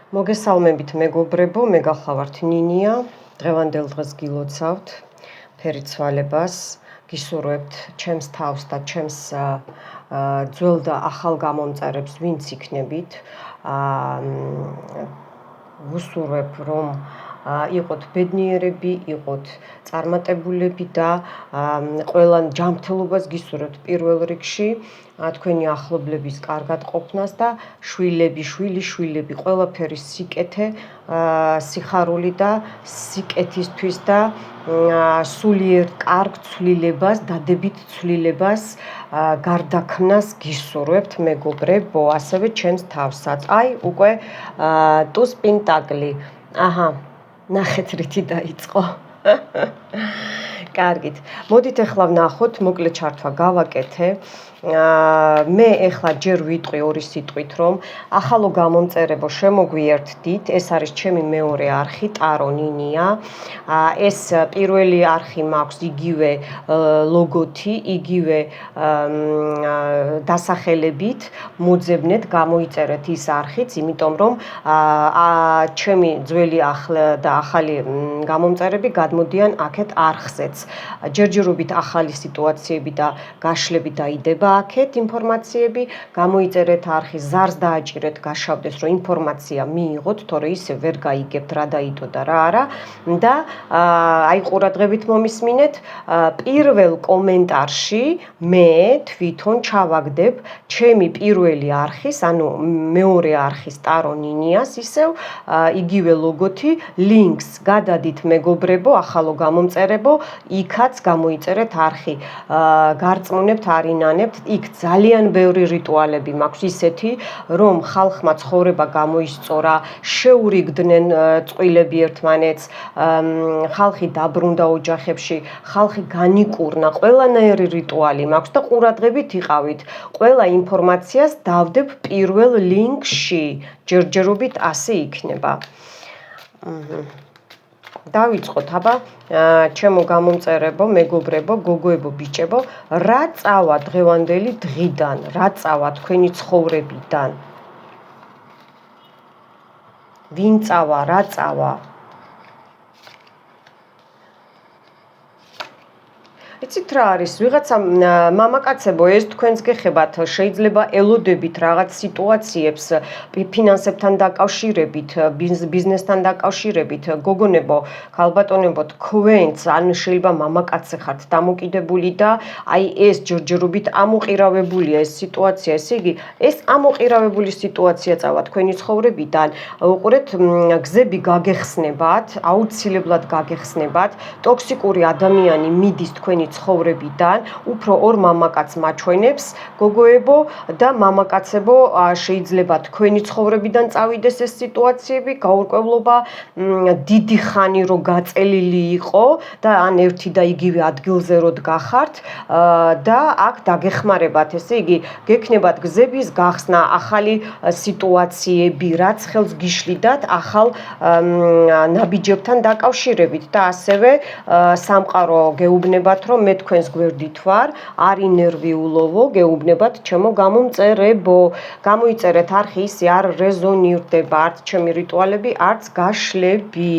მოგესალმებით მეგობრებო, მე გახლავართ ნინია. დღევანდელ დღეს გილოცავთ ფერიცვალებას, გისურვებთ ჩემს თავს და ჩემს ძველ და ახალ გამომწერებს, ვინც იქნებით. ვუსურვებ, რომ იყოთ ბედნიერები, იყოთ წარმატებულები და ყველა ჯანმრთელობას გისურვებთ პირველ რიგში, თქვენი ახლობლების კარგად ყოფნას და შვილები, ყველაფერი სიკეთე, სიხარული და სიკეთისთვის და სულიერ კარგ ცვლილებას, დადებით ცვლილებას, გარდაქმნას გისურვებთ მეგობრებო, ასევე ჩემს თავსაც. უკვე ტუს პენტაკლი. ნახეთ რითი დაიწყო. კარგით. მოდით ახლა ვნახოთ, მოკლე ჩართვა გავაკეთე. მე ახლა ჯერ ვიტყვი ორი სიტყვით, რომ ახალო გამომწერებო შემოგვიერთდით. ეს არის ჩემი მეორე არხი, ტარო ნინია. ეს პირველი არხი მაქვს იგივე ლოგოთი, იგივე დასახელებით. მოძებნეთ, გამოიწერეთ ის არხიც, იმიტომ რომ ჩემი ძველი და ახალი გამომწერები გადმოდიან აქეთ არხზეც. ჯერჯერობით ახალი სიტუაციები და გაშლები დაიდება აქეთ ინფორმაციები, გამოიწერეთ არხი, ზარს დააჭირეთ, გაშავდეს, რომ ინფორმაცია მიიღოთ, თორე ისე ვერ გაიგებთ რა დაიდო და რა არა. და ყურადღებით მომისმინეთ, პირველ კომენტარში მე თვითონ ჩავაგდებ ჩემი პირველი არხის, ანუ მეორე არხის ტარო ნინიას, ისევ იგივე ლოგოთი, ლინკს გადადით მეგობრებო, ახალო გამომწერებო, იქაც გამოიწერეთ არხი, გარწმუნებთ, არინანებთ, იქ ძალიან ბევრი რიტუალები მაქვს ისეთი, რომ ხალხმა ცხოვრება გამოისწორა, შეურიგდნენ წყვილები ერთმანეთს, ხალხი დაბრუნდა ოჯახებში, ხალხი განიკურნა, ყველანაირი რიტუალი მაქვს და ყურადღებით იყავით. ყველა ინფორმაციას დავდებ პირველ ლინკში, ჯერჯერობით ასე იქნება. დავიწყოთ, აბა, ჩემო გამომწერებო, მეგობრებო, გოგოებო, ბიჭებო, რა წავა დღევანდელი დღიდან, რა წავა თქვენი ცხოვრებიდან? ვინ წავა, რა წავა? იცით რა არის, ვიღაცა მამაკაცებო, ეს თქვენს გეხებათ, შეიძლება ელოდებით რაღაც სიტუაციებს, ფინანსებთან დაკავშირებით, ბიზნესთან დაკავშირებით, გოგონებო, ქალბატონებო, თქვენც, ან შეიძლება მამაკაცი ხართ დამოკიდებული და ეს ჯერჯერობით ამოყირავებულია ეს სიტუაცია, ესე იგი, ეს ამოყირავებული სიტუაცია წავა თქვენი ცხოვრებიდან, უყურეთ, გზები გაგეხსნებათ, აუცილებლად გაგეხსნებათ, ტოქსიკური ადამიანი მიდის თქვენი ცხოვრებიდან, უფრო ორ მამაკაც მაჩვენებს, გოგოებო და მამაკაცებო, შეიძლება თქვენი ცხოვრებიდან წავიდეს ეს სიტუაციები, გაურკვევლობა დიდი ხანი რო გაწელილი იყო და ან ერთი და იგივე ადგილზე რო დგახართ და აქ დაგეხმარებათ, ესე იგი, გექნებათ გზების გახსნა, ახალი სიტუაციები, რაც ხელს გიშლიდათ ახალ ნაბიჯებთან დაკავშირებით და ასევე სამყარო გეუბნებათ, რომ მე თქვენს გვერდით ვარ, არ ინერვიულოვო, გეუბნებათ ჩემო გამომწერებო, გამოიწერეთ არხი, ისე არ რეზონირდება, არც ჩემი რიტუალები, არც გაშლები.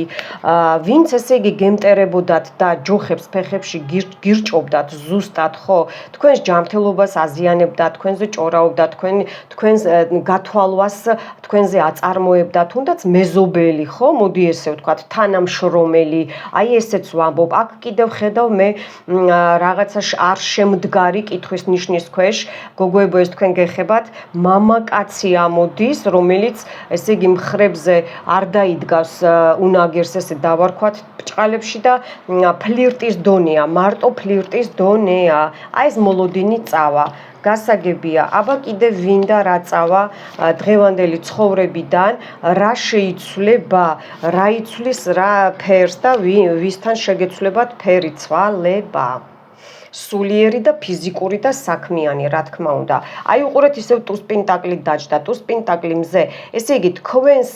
ვინც ესე იგი გემტერებოდათ და ჯოხებს ფეხებში გირჭობდათ ზუსტად, ხო, თქვენს ჯანმრთელობას აზიანებდა, თქვენზე ჭორაობდა, თქვენს გათვალვას თქვენზე აწარმოებდა, თუნდაც მეზობელი, ხო, მოდი ესე ვთქვათ, თანამშრომელი, ესეც ვამბობ, აქ კიდევ ხედავ მე რაღაცა არ შემდგარი კითხვის ნიშნის ქვეშ, გოგოებო, ეს თქვენ გეხებათ, მამაკაცი ამოდის, რომელიც ესე იგი მხრებზე არ დაიდგავს უნაგერს, ესე დავარქვათ ბრჭყალებში და ფლირტის დონეა, მარტო ფლირტის დონეა. ეს მოლოდინი წავა. გასაგებია, აბა კიდე ვინ და რა წავა დღევანდელი ცხოვრებიდან, რა შეიცვლება, რა იცვლის რა ფერს და ვისთან შეგეცვლებათ ფერიცვალება. სულიერი და ფიზიკური და საქმიანი, რა თქმა უნდა. აი უყურეთ ისევ ტუს პენტაკლი დაჯდა, ტუს პენტაკლი მზე. ესე იგი თქვენს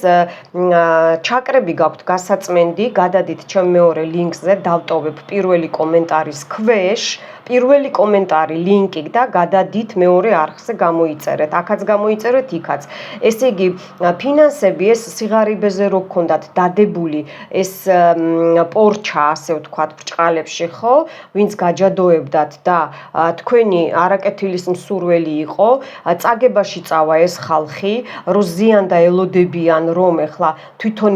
ჩაკრები გაქვთ გასაწმენდი, გადადით ჩემ მეორე ლინკზე, დავტოვებ პირველი კომენტარის ქვეშ. პირველი კომენტარი, ლინკი და გადადით მეორე არხზე გამოიწერეთ. აქაც გამოიწერეთ, იქაც. ესე იგი, ფინანსები ეს სიღარიბეზე რო გქონდათ დადებული, ეს პორჩა, ასე ვთქვათ, ბრჭყალებში, ხო? ვინც გაჯადოებდათ და თქვენი არაკეთილის მსურველი იყო, წაგებაში წავა ეს ხალხი, რო ზიანდა ელოდებიან, რომ ეხლა თვითონ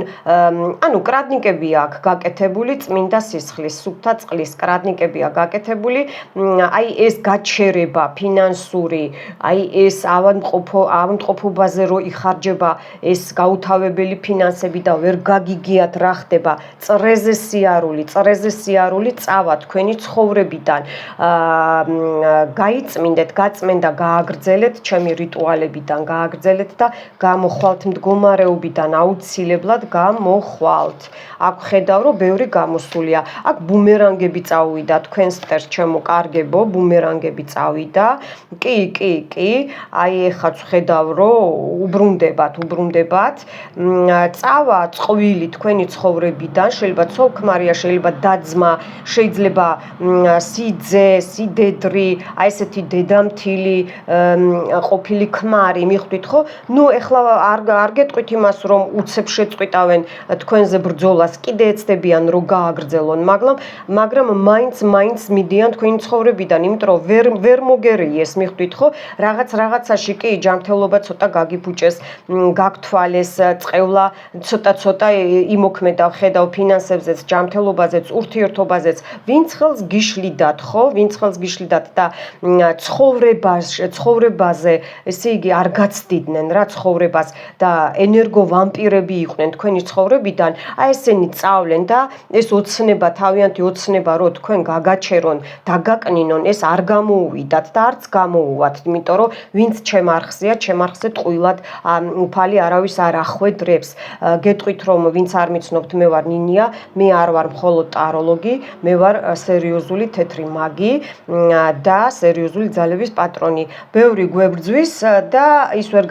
ანუ კრადნიკები აქვს გაკეთებული წმინდა სისხლის, სუფთა წყლის კრადნიკებია გაკეთებული. აი ეს გაჩერება ფინანსური, აი ეს ავადმყოფობაზე რო იხარჯება ეს გაუთავებელი ფინანსები და ვერ გაგიგიათ რა ხდება, წრეზე სიარული წავა თქვენი ცხოვრებიდან. გაიწმინდეთ, გაწმენდა, გააგრძელეთ ჩემი რიტუალებიდან, გააგრძელეთ და გამოხვალთ მდგომარეობიდან, აუცილებლად გამოხვალთ. აქ ხედავ, რომ ბევრი გამოსულია. აქ ბუმერანგები წავიდა თქვენს ფერს, ჩემო კარგებო, ბუმერანგები წავიდა. კი. აი ეხაც ხედავ, რომ უბრუნდებათ. წავა წყვილი თქვენი ცხოვრებიდან, შეიძლება ცოლ-ქმარია, შეიძლება დაძმა, შეიძლება სიძე, სიდედრი, აი ესეთი დედამთილი ყოფილი ქმარი, მიხვდით ხო? ნუ ეხლა არ გეტყვით იმას, რომ უცებ შეწყვიტავენ თქვენზე ბრძოლას, კიდე ეცდებიან რომ გააგრძელონ, მაგრამ მაინც მიდიან თქვენი ცხოვრებიდან, იმიტომ რომ ვერ მოგერიეს, მიხვდით ხო? რაღაცაში კი ჯანმრთელობა ცოტა გაგიფუჭეს, გაგთვალეს, წყევლა ცოტა იმოქმედა, ხედავ ფინანსებზეც, ჯანმრთელობაზეც, ურთიერთობაზეც, ვინც ხელს გიშლიდათ, ხო? ვინც ხელს გიშლიდათ და ცხოვრებაზე, ესე იგი არ გაცდიდნენ რა ცხოვრებას და ენერგო ვამპირები იყვნენ თქვენი ცხოვრებიდან, აი ესენი წავლენ და ეს ოცნება, თავიანთი ოცნება რო თქვენ გაგაჩერონ, დაგაკნინონ, ეს არ გამოუვიდათ და არც გამოუვათ, იმიტომ რომ ვინც ჩემ არხზეა, ჩემ არხზე ტყუილად უფალი არავის არ ახვედრებს. გეტყვით რომ ვინც არ მიცნობთ, მე ვარ ნინია, მე არ ვარ მხოლოდ ტაროლოგი, მე ვარ სერიოზული თეთრი მაგი და სერიოზული ძალების პატრონი. ბევრი გვებრძვის და ის ვერ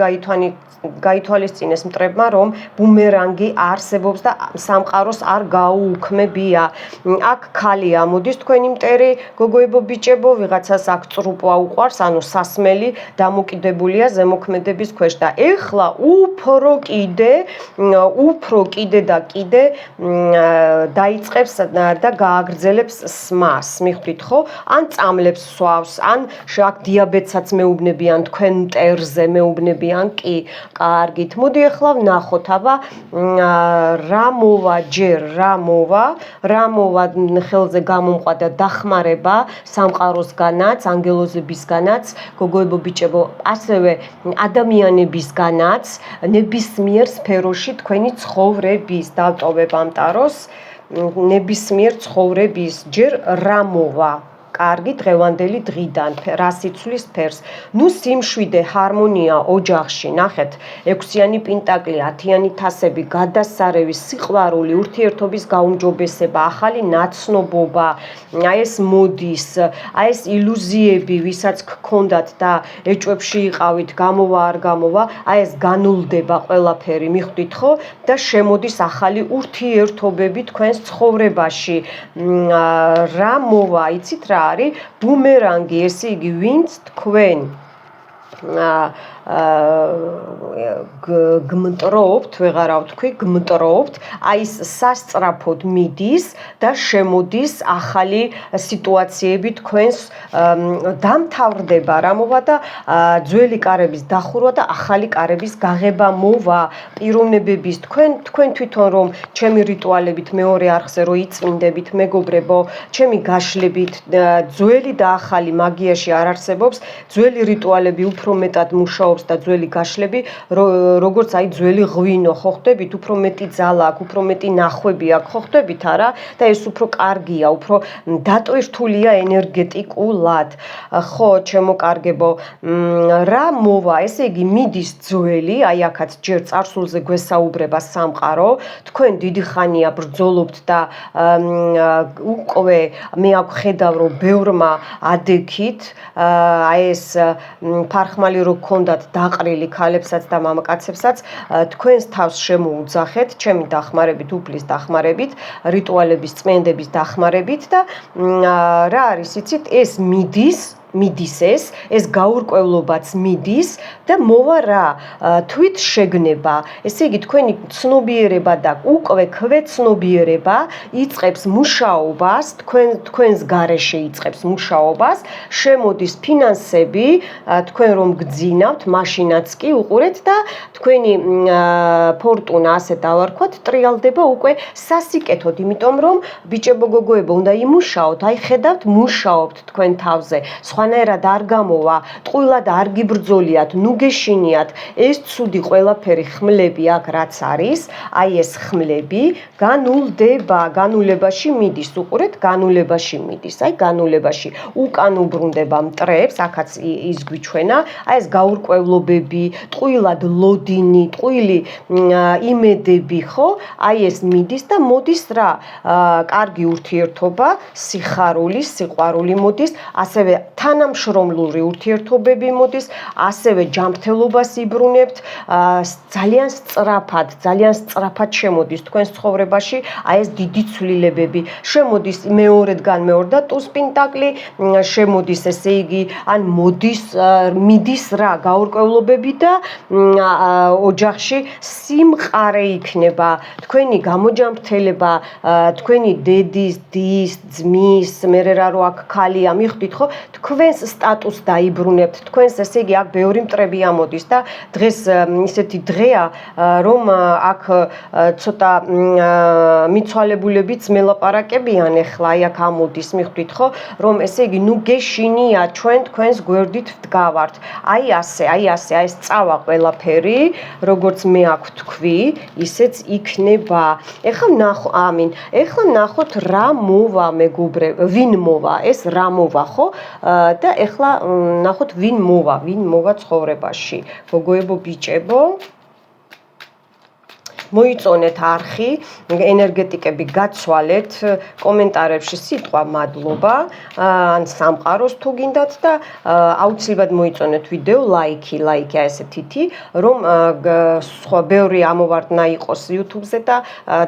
გაითვალისწინეს მტრებმა, რომ ბუმერანგი არსებობს და სამყაროს არ გაუუქმებია. აქ ქალი ამოდის თქვენი მტერი, გოგოებო, ბიჭებო, ვიღაცას აქ წრუპვა უყვარს, ანუ სასმელი დამოკიდებულია ზემოქმედების ქვეშ და ეხლა უფრო კიდე და კიდე დაიწყებს და გააგრძელებს სმას, მიხვდით ხო? ან წამლებს სვავს, ან აქ დიაბეტსაც მეუბნებიან, თქვენ მტერზე მეუბნებიან, კი. კარგით, მოდი ახლა ვნახოთ, აბა რა მოვა ხელზე გამომყვადა დახმარება სამყაროსგანაც, ანგელოზებისგანაც, გოგოებო, ბიჭებო, ასევე ადამიანებისგანაც, ნებისმიერ სფეროში თქვენი ცხოვრების, დავტოვებ ამ ტაროს, ნებისმიერ ცხოვრების, ჯერ რა მოვა. კარგი დღევანდელი დღიდან, რას იცვლის ფერს. ნუ სიმშვიდე, ჰარმონია ოჯახში, ნახეთ, 6-იანი პენტაკლი, 10-იანი თასები, გადასარევი, სიყვარული, ურთიერთობის გაუმჯობესება, ახალი ნაცნობობა, აი ეს მოდის, აი ეს ილუზიები, ვისაც გქონდათ და ეჭვებში იყავით, გამოვა არ გამოვა, აი ეს განულდება ყველაფერი, მიხვდით ხო? და შემოდის ახალი ურთიერთობები თქვენს ცხოვრებაში. რა მოვა, იცით რა? ბუმერანგი, ესე იგი, ვინც თქვენ გმტრობთ, ვეღარავ თქვი, გმტრობთ, აი ეს სასწრაფოდ მიდის და შემოდის ახალი სიტუაციები თქვენს დამთავრდება, რა მოვა და ძველი კარების დახურვა და ახალი კარების გაღება მოვა, პიროვნებების თქვენ თვითონ რომ ჩემი რიტუალებით მეორე არხზე რო იწმინდებით, მეგობრებო, ჩემი გაშლებით, ძველი და ახალი მაგიაში არ არსებობს, ძველი რიტუალები უფრო მეტად მუშაობს მუშაობს და ძველი გაშლები როგორც აი ძველი ღვინო ხო ხდებით, უფრო მეტი ძალა აქვს, უფრო მეტი ნახვები აქვს, ხო ხდებით არა? და ეს უფრო კარგია, უფრო დატვირთულია ენერგეტიკულად. ხო, ჩემო კარგებო, რა მოვა, ესე იგი მიდის ძველი, აი აქაც ჯერ წარსულზე გვესაუბრება სამყარო, თქვენ დიდი ხანია ბრძოლობთ და უკვე მე აქ ხედავ რომ ბევრმა ადექით, აი ეს ფარხმალი რო გქონდათ დაყრილი ქალებსაც და მამაკაცებსაც, თქვენს თავს შემოუძახეთ, ჩემი დახმარებით, უფლის დახმარებით, რიტუალების წმენდების დახმარებით და რა არის იცით, ეს მიდის ეს გაურკვევლობაც მიდის და მოვა რა თვით შეგნება, ესე იგი თქვენი ცნობიერება და უკვე ქვეცნობიერება იწყებს მუშაობას, თქვენს გარეშე იწყებს მუშაობას, შემოდის ფინანსები, თქვენ რომ გძინავთ, მაშინაც კი უყურეთ და თქვენი ფორტუნა ასე დავარქვათ, ტრიალდება უკვე სასიკეთოდ, იმიტომ რომ ბიჭებო გოგოებო უნდა იმუშაოთ, აი ხედავთ, მუშაობთ თქვენ თავზე. სხვანაირად არ გამოვა, ტყუილად არ გიბრძოლიათ, ნუ გეშინიათ, ეს ცუდი ყველაფერი ხმლები აქ რაც არის, აი ეს ხმლები განულდება, განულებაში მიდის, უყურეთ, განულებაში მიდის, აი განულებაში, უკან უბრუნდება მტრებს, აქაც ის გვიჩვენა, აი ეს გაურკვევლობები, ტყუილად ლოდინი, ტყუილი იმედები, ხო? აი ეს მიდის და მოდის რა, კარგი ურთიერთობა, სიხარული, სიყვარული მოდის, ასევე თანამშრომლური ურთიერთობები მოდის, ასევე ჯანმრთელობას იბრუნებთ, ძალიან სწრაფად შემოდის თქვენს ცხოვრებაში, აი ეს დიდი ცვლილებები, შემოდის მეორედგან და ტუს პენტაკლი, შემოდის ესე იგი, ან მიდის რა, გაურკვევლობები და ოჯახში სიმყარე იქნება, თქვენი გამოჯანმრთელება, თქვენი დედის, დის, ძმის, მე რა რო აქ ქალია, მიხვდით ხო? თქვენს სტატუსს დაიბრუნებთ, თქვენს ესე იგი აქ ბევრი მტრები ამოდის და დღეს ისეთი დღეა, რომ აქ ცოტა მიცვალებულებიც მელაპარაკებიან ახლა, აი აქ ამოდის, მიხვდით ხო, რომ ესე იგი ნუ გეშინია, ჩვენ თქვენს გვერდით ვდგავართ. აი ეს წავა ყველაფერი, როგორც მე აქ თქვი, ისეც იქნება. ეხლა ნახოთ რა მოვა მეგობრებო, ვინ მოვა, ეს რა მოვა, ხო? და ეხლა ნახოთ ვინ მოვა ცხოვრებაში. გოგოებო, ბიჭებო, მოიწონეთ არხი, ენერგეტიკები გაცვალეთ, კომენტარებში სიტყვა მადლობა, ან სამყაროს თუ გინდათ და აუცილებლად მოიწონეთ ვიდეო ლაიქი ესე თითი, რომ სხვა ბევრი ამოვარდნა იყოს YouTube-ზე და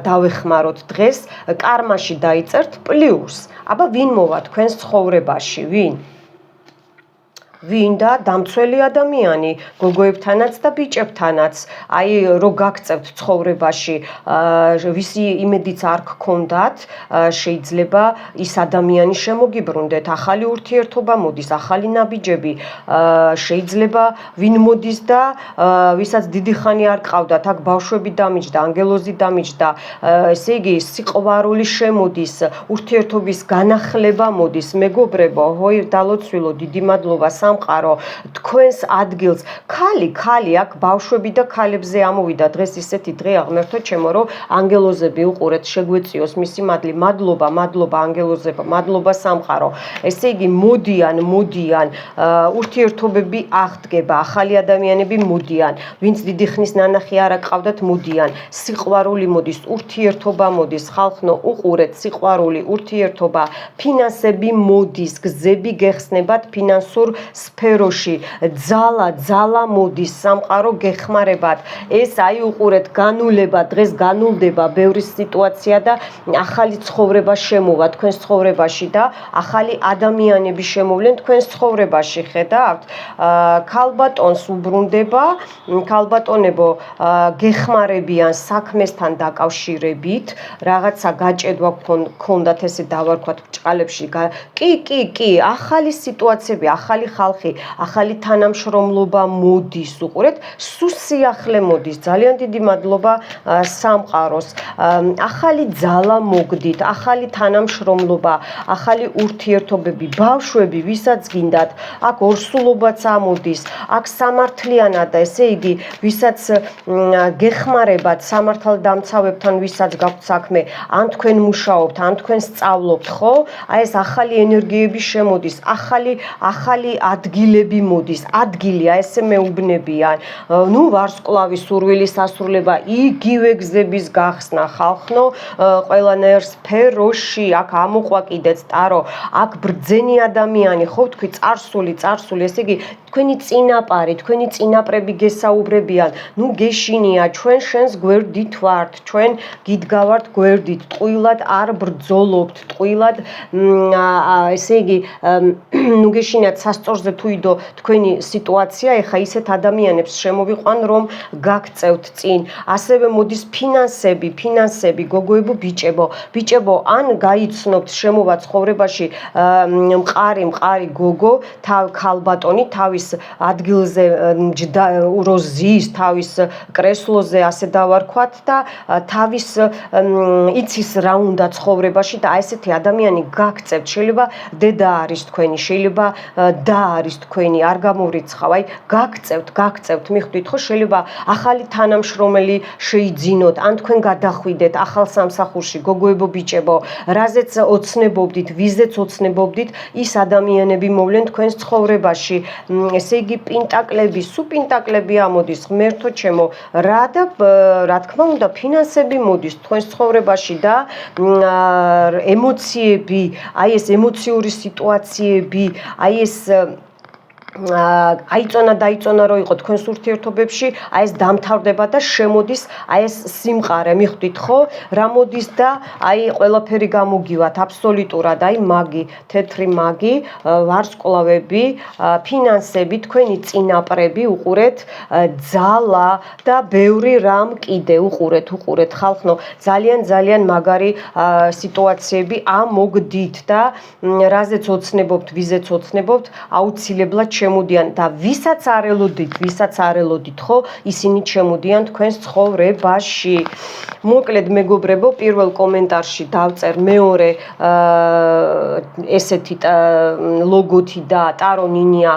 დავეხმაროთ დღეს, კარმაში დაიწერთ პლუს. აბა ვინ მოვა თქვენს ცხოვრებაში, ვინ და დამცველი ადამიანი, გოგოებთანაც და ბიჭებთანაც, აი რო გაგწევთ ცხოვრებაში, ვისი იმედიც არ გქონდათ, შეიძლება ის ადამიანი შემოგიბრუნდეთ, ახალი ურთიერთობა მოდის, ახალი ნაბიჯები, შეიძლება ვინ მოდის და ვისაც დიდი ხანი არ ყავდათ, აქ ბავშვები დამიჯდა, ანგელოზი დამიჯდა, ესე იგი სიყვარული შემოდის, ურთიერთობის განახლება მოდის, მეგობრებო, ჰოი დალოცვილო, დიდი მადლობა სამყარო, თქვენს ადგილს, ქალი, აქ ბავშვები და ქალებზე ამოვიდა, დღეს ისეთი დღეა, ღმერთო ჩემო, რომ ანგელოზები უყურეთ, შეგვეწიოს მისი მადლი, მადლობა, ანგელოზებო, მადლობა სამყარო, ესე იგი მოდიან, ურთიერთობები აღდგება, ახალი ადამიანები მოდიან, ვინც დიდი ხნის ნანახი არ აყავდათ, მოდიან, სიყვარული მოდის, ურთიერთობა მოდის, ხალხნო უყურეთ, სიყვარული, ურთიერთობა, ფინანსები მოდის, გზები გეხსნებათ ფინანსურ სფეროში, ძალა მოდის, სამყარო გეხმარებათ, ეს აი უყურეთ, განულება, დღეს განულდება ბევრი სიტუაცია და ახალი ცხოვრება შემოვა თქვენს ცხოვრებაში და ახალი ადამიანები შემოვლენ თქვენს ცხოვრებაში, ხედავთ? ქალბატონს უბრუნდება, ქალბატონებო, გეხმარებიან საქმესთან დაკავშირებით, რაღაცა გაჭედვა გქონდათ, ესე დავარქვათ, ბრჭყალებში, კი, ახალი სიტუაციები, ახალი ხალხი, ახალი თანამშრომლობა მოდის, უყურეთ, სუსიახლე მოდის. ძალიან დიდი მადლობა სამყაროს. ახალი ძალა მოგდით, ახალი თანამშრომლობა, ახალი ურთიერთობები, ბავშვები, ვისაც გინდათ, აქ ორსულობაც ამოდის, აქ სამართლიანად, ესე იგი, ვისაც გეხმარებათ სამართალდამცავებთან, ვისაც გაქვთ საქმე, ან თქვენ მუშაობთ, ან თქვენ სწავლობთ, ხო? აი ეს ახალი ენერგიები შემოდის, ახალი ადგილები მოდის, ადგილია, ესე მეუბნებიან. ნუ ვარსკვლავის სურვილის ასრულება, იგივე გზების გახსნა, ხალხნო, ყველანაირ სფეროში, აქ ამოყვა კიდეც ტარო, აქ ბრძენი ადამიანი, ხო თქვი, წარსული, ესე იგი, თქვენი წინაპარი, თქვენი წინაპრები გესაუბრებიან, ნუ გეშინია, ჩვენ შენს გვერდით ვართ, ჩვენ გიდგავართ გვერდით, ტყუილად არ ბრძოლობთ, ტყუილად, ესე იგი, ნუ გეშინიათ სასწორზე თუიდო თქვენი სიტუაცია, ეხა ისეთ ადამიანებს შემოვიყვან, რომ გაგწევთ წინ. ასევე მოდის ფინანსები, გოგოებო, ბიჭებო, ან გაიცნობთ შემოვა ცხოვრებაში მყარი გოგო, ქალბატონი თავის ადგილზე რო ზის, თავის კრესლოზე, ასე დავარქვათ და თავის იცის რა უნდა ცხოვრებაში და აი ესეთი ადამიანი გაგწევთ, შეიძლება დედა არის თქვენი, შეიძლება და არის თქვენი, არ გამოვრიცხავ, აი გაგწევთ, მიხვდით ხო, შეიძლება ახალი თანამშრომელი შეიძინოთ, ან თქვენ გადახვიდეთ ახალ სამსახურში, გოგოებო, ბიჭებო, რაზეც ოცნებობდით, ვიზეც ოცნებობდით, ის ადამიანები მოვლენ თქვენს ცხოვრებაში. ესე იგი, პინტაკლები ამოდის, ღმერთო ჩემო, რა თქმა უნდა, ფინანსები მოდის თქვენს ცხოვრებაში და ემოციები, აი ეს ემოციური სიტუაციები, აი ეს დაიწონა რო იყო თქვენს ურთიერთობებში, აი ეს დამთავრდება და შემოდის აი ეს სიმყარე, მიხვდით ხო? რა მოდის და აი ყველაფერი გამოგივათ აბსოლუტურად, აი მაგი, თეთრი მაგი, ვარსკვლავები, ფინანსები, თქვენი წინაპრები, უყურეთ, ძალა და ბევრი რამ კიდე, უყურეთ ხალხნო, ძალიან მაგარი სიტუაციები ამოგდით და რაზეც ოცნებობთ, ვიზეც ოცნებობთ, აუცილებლად შემოდიან და ვისაც არ ელოდით, ხო, ისინი შემოდიან თქვენს ცხოვრებაში. მოკლედ მეგობრებო, პირველ კომენტარში დავწერ მეორე ესეთი ლოგოთი და ტარო ნინია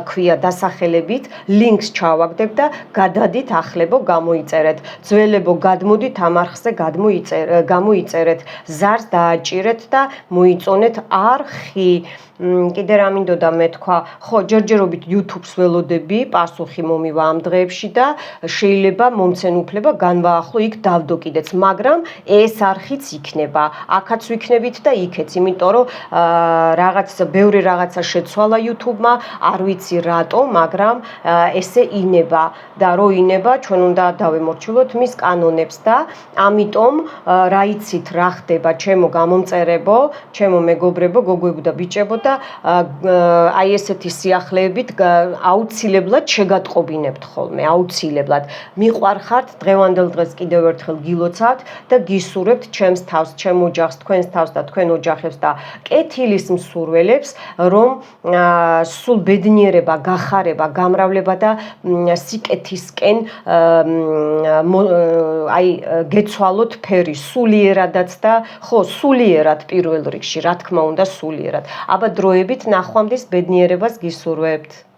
ქვია დასახელებით, ლინკს ჩავაგდებ და გადადით ახლებო გამოიწერეთ. ძველებო გადმოდით ამ არხზე გამოიწერეთ, ზარს დააჭირეთ და მოიწონეთ არხი. კიდე რა მინდოდა მე თქვა, ხო, ჯერჯერობით YouTube-ს ველოდები, პასუხი მომივა ამ დღეებში და შეიძლება მომცენ უფლება განვაახლო იქ დავდო კიდეც, მაგრამ ეს არხიც იქნება, აქაც ვიქნებით და იქეც, იმიტომ რომ ბევრი რაღაცა შეცვალა YouTube-მა, არ ვიცი რატო, მაგრამ ესე ინება და რო ინება, ჩვენ უნდა დავემორჩილოთ მის კანონებს და ამიტომ რა იცით რა ხდება ჩემო გამომწერებო, ჩემო მეგობრებო, გოგოებო და ბიჭებო და აი ესეთი სიახლეებით აუცილებლად შეგატყობინებთ ხოლმე, აუცილებლად. მიყვარხართ, დღევანდელ დღეს კიდევ ერთხელ გილოცავთ და გისურვებთ ჩემს თავს, ჩემ ოჯახს, თქვენს თავს და თქვენ ოჯახებს და კეთილის მსურველებს, რომ სულ ბედნიერება, გახარება, გამრავლება და სიკეთისკენ აი გეცვალოთ ფერი, სულიერადაც და ხო, სულიერად პირველ რიგში, რა თქმა უნდა, სულიერად. აბა დროებით ნახვამდის ბედნიერებას გისურვებთ.